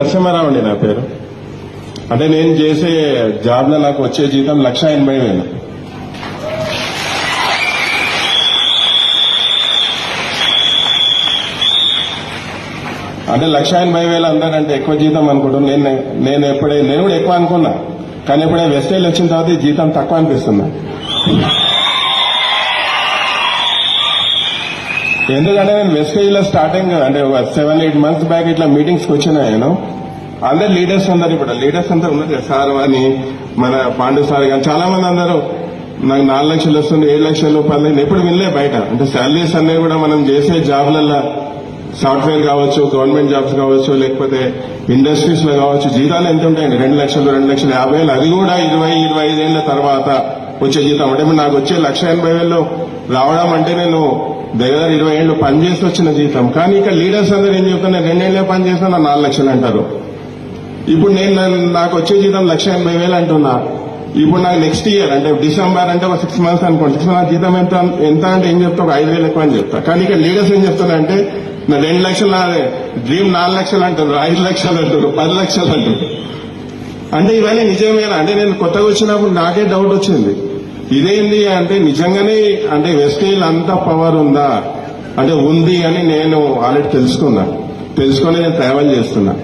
నరసింహారావు అండి నా పేరు. అంటే నేను చేసే జాబ్లో నాకు వచ్చే జీతం 1,80,000. అంటే 1,80,000 అందరంటే ఎక్కువ జీతం అనుకుంటున్నాను. నేను కూడా ఎక్కువ అనుకున్నా, కానీ ఎప్పుడైనా వెస్టైల్ వచ్చిన తర్వాత ఈ జీతం తక్కువ అనిపిస్తుంది. ఎందుకంటే నేను వెస్టేజ్ లో స్టార్టింగ్ అంటే 7-8 months బ్యాక్ ఇట్లా మీటింగ్స్ కి వచ్చినా నేను అందరు లీడర్స్ అందరు ఇప్పుడు లీడర్స్ అంతా ఉన్నారు కదా సార్ అని మన పాండు సార్ కానీ చాలా మంది అందరూ నాకు 4 లక్షలు వస్తుంది 7 లక్షలు 10 లక్షలు ఎప్పుడు వినలే బయట. అంటే శాలరీస్ అనేవి కూడా మనం చేసే జాబ్లలో సాఫ్ట్వేర్ కావచ్చు, గవర్నమెంట్ జాబ్స్ కావచ్చు, లేకపోతే ఇండస్ట్రీస్ లో కావచ్చు, జీతాలు ఎంత ఉంటాయండి? 2 లక్షలు 2,50,000, అది కూడా 20-25 ఏళ్ల తర్వాత వచ్చే జీతం. అంటే నాకు వచ్చే 1,80,000 రావడం అంటే నేను దగ్గర 20 ఏళ్ళు పనిచేసి వచ్చిన జీతం. కానీ ఇక్కడ లీడర్స్ అందరూ ఏం చెప్తున్నారు, 2 ఏళ్లే పని చేసినా నా 4 లక్షలు అంటారు. ఇప్పుడు నాకు వచ్చే జీతం 1,80,000 అంటున్నా. ఇప్పుడు నాకు నెక్స్ట్ ఇయర్ అంటే డిసెంబర్ అంటే ఒక 6 months అనుకోండి, 6 months జీతం ఎంత అంటే ఏం చెప్తా, ఒక 5,000 ఎక్కువ అని చెప్తా. కానీ ఇక్కడ లీడర్స్ ఏం చెప్తారంటే నా 2 లక్షలు డ్రీమ్ 4 లక్షలు అంటారు, 5 లక్షలు అంటారు, 10 లక్షలు అంటారు. అంటే ఇవన్నీ నిజమేనా? అంటే నేను కొత్తగా వచ్చినప్పుడు నాకే డౌట్ వచ్చింది, ఇదేంది అంటే నిజంగానే అంటే వెస్టేజ్ అంత పవర్ ఉందా అంటే ఉంది అని నేను ఆల్రెడీ తెలుసుకొని నేను ట్రావెల్ చేస్తున్నా.